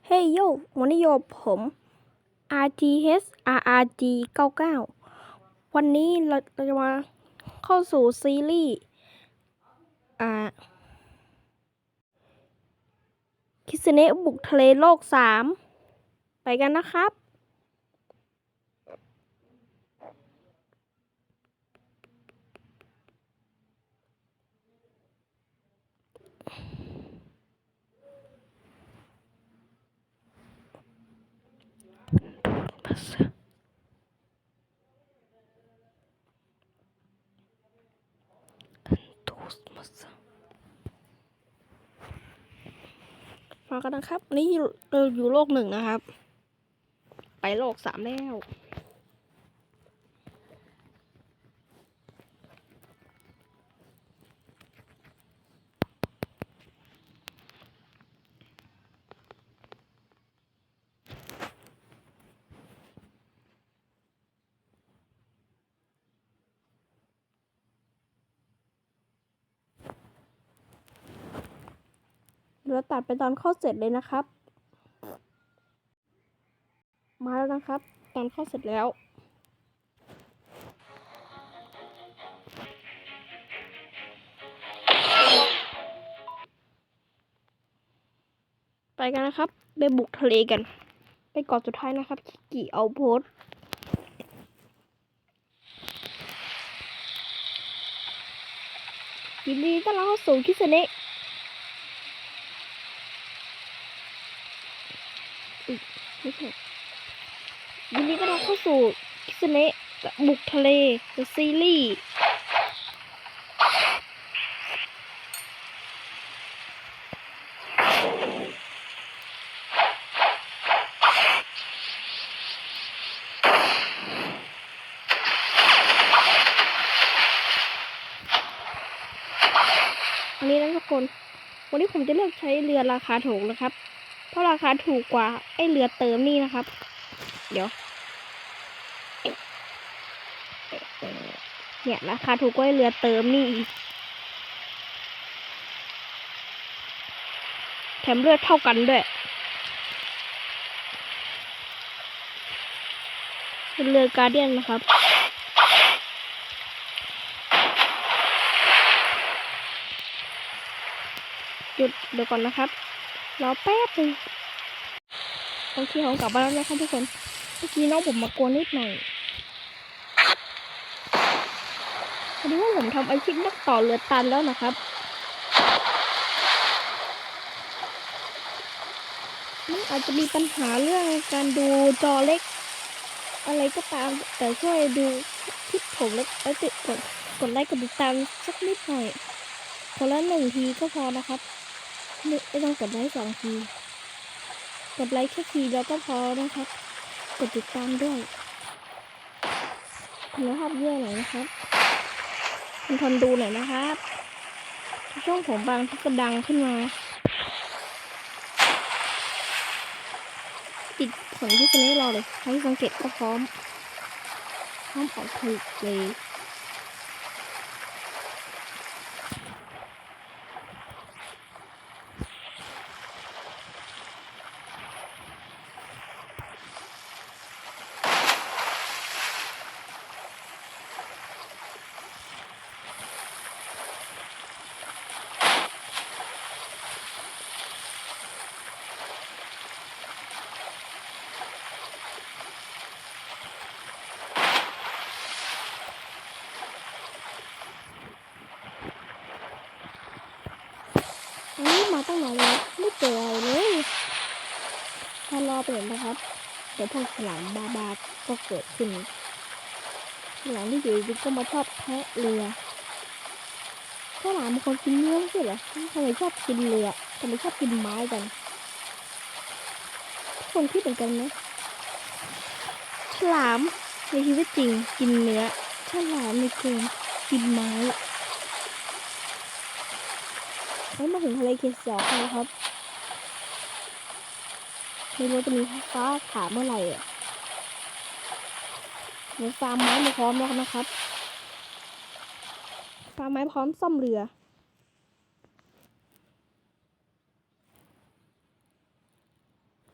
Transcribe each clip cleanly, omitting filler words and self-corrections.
เฮ้ยโยวันนี้โยผม RTS RRG 99วันนี้เราจะมาเข้าสู่ซีรีส์คิสเนะบุกทะเลโลก3ไปกันนะครับมากันนะครับนี่เราอยู่โลก1นะครับไปโลก3แล้วเราตัดไปตอนเข้าเสร็จเลยนะครับมาแล้วนะครับตอนเข้าเสร็จแล้วไปกันนะครับไปบุกทะเลกันไปเกาะสุดท้ายนะครับคิกิเอาโพสยินดีต้อนรับเข้าสู่คิสเนะไม่ใช่ยินดีต้อนรับเข้าสู่คิสเนะบุกทะเลซีรีส์อันนี้นะทุกคนวันนี้ผมจะเลือกใช้เรือราคาถูกนะครับเพราะราคาถูกกว่าไอเรือเติมนี่นะครับเดี๋ยวเนี่ยราคาถูกกว่าไอเรือเติมนี่อีกแถมเลือดเท่ากันด้วยเป็นเรือการ์เดียนนะครับหยุดเดี๋ยวก่อนนะครับรอแป๊บนึงโอเคผมกลับมาแล้วนะครับทุกคนเมื่อกี้น้องผมมากวนนิดหน่อยพอดีว่าผมทำอาชีพนักต่อเรือตันแล้วนะครับมันอาจจะมีปัญหาเรื่องการดูจอเล็กอะไรก็ตามแต่ช่วยดูคลิปผมแล้วกดไลค์กดติดตามสักนิดหน่อยคนละ1 ทีก็พอนะครับไม่ต้องกดไลค์2 ทีกดไลค์แค่ทีแล้วก็พอนะครับกดติดตามด้วยคุณภาพเยอะหน่อยนะครับคุณทนดูหน่อยนะครับช่วงผมบางที่กระดังขึ้นมาติดผลที่จะไม่รอเลยให้สังเกตก็พร้อมออกผลิตเลยนี่มาตั้งนานแล้วไม่เจออะไรเลยถ้ารอไปเห็นนะครับเดี๋ยวพวกฉลามบาก็เกิดขึ้นฉลามที่อยู่ดีก็มาชอบแทะเรือฉลามบางคนกินเนื้อไม่ใช่เหรอทำไมชอบกินเรือทำไมชอบกินไม้กันทุกคนคิดเหมือนกันไหมฉลามในชีวิตจริงกินเนื้อฉลามในเกมกินไม้แล้วมาถึงทะเลเขียวกันนะครับไม่รู้จะมีฟ้าผ่าเมื่อไหร่อ่ะเดี๋ยวฟาร์มไม้มาพร้อมแล้วนะครับฟาร์มไม้พร้อมซ่อมเรือ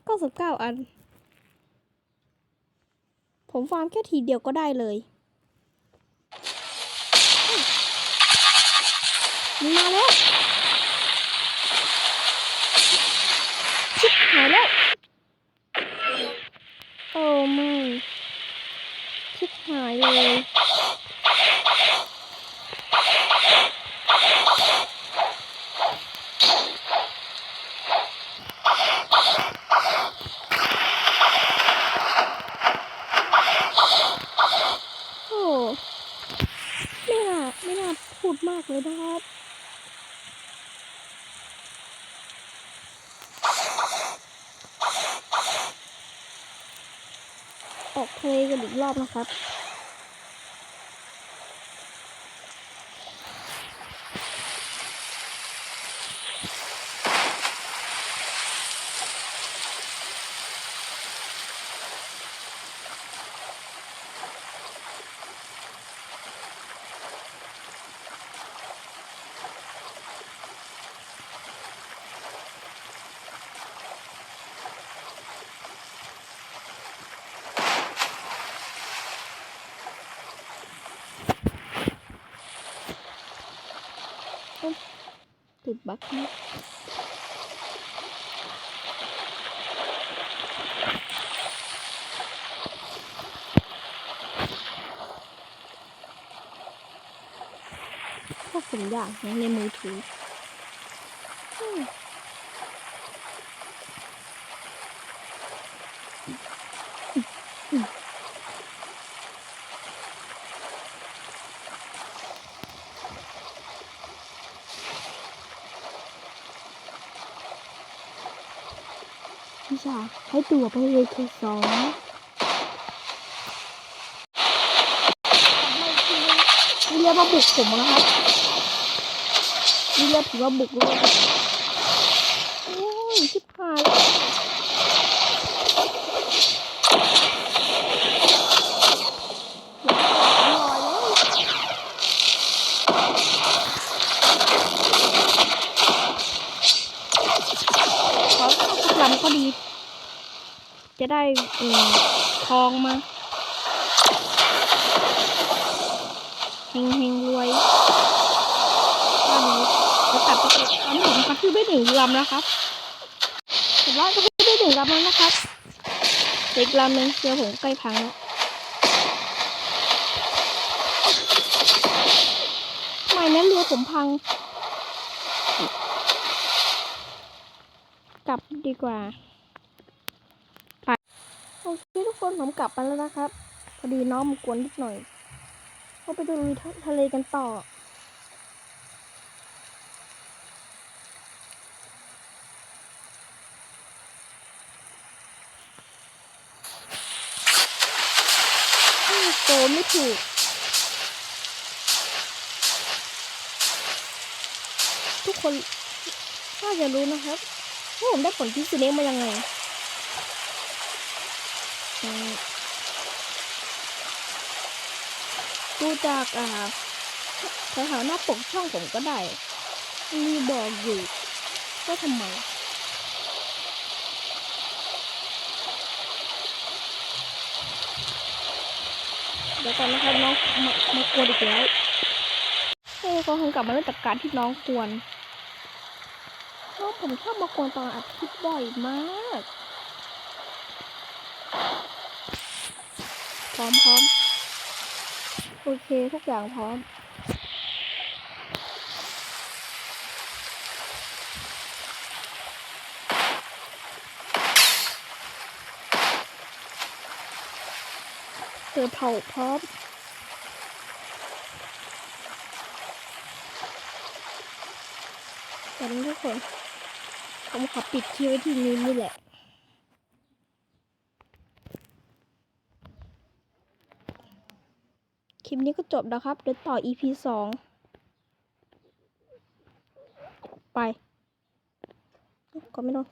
99 อันผมฟาร์มแค่ทีเดียวก็ได้เลยมันมาแล้วชิบหายแล้วโอ้ไม่ชิบหายเลยโอ้ไม่น่าพูดมากเลยนะครับออกทะเลกันอีกรอบนะครับติดบั๊กนะพวกผมอยากนะในมือถือพี่ชาให้ตัวไปเลยคือ2มีเรือมาบุกผมนะครับมีเรือผีมาบุกเลยโอ้ยชิบหายขอสักลำก็ดีจะได้ทองมาเฮงรวยบ้านนี้จะตัดไปตอนนี้ผมกระทืบได้1 ลำแล้วครับผมว่ากระทืบได้1 ลำแล้วนะครับอีกลำหนึ่งเรือผมใกล้พังแล้วไม่นั้นเรือผมพังกลับดีกว่าไปโอเคทุกคนผมกลับมาแล้วนะครับพอดีน้องมากวนนิดหน่อยเราไปดูทะเลกันต่อโตไม่ถูกทุกคนน่าจะรู้นะครับว่าผมได้ผลที่สุดนี้มายังไงดูจากแถวๆหน้าปกช่องผมก็ได้มีบอกอยู่ว่าทำไมเดี๋ยวก่อนนะครับน้องมากวนอีกแล้วก็คงกลับมาเรื่องจากการที่น้องกวนน้องผมชอบมากวนตอนอาทิตย์บ่อยมากพร้อมโอเคทุกอย่างพร้อมเสือเผาพร้อมแต่นี้ทุกคนผมขอปิดคลิปไว้ที่นี้นี่แหละคลิปนี้ก็จบแล้วครับเดี๋ยวต่อ EP 2ไปก็ไม่ต้อง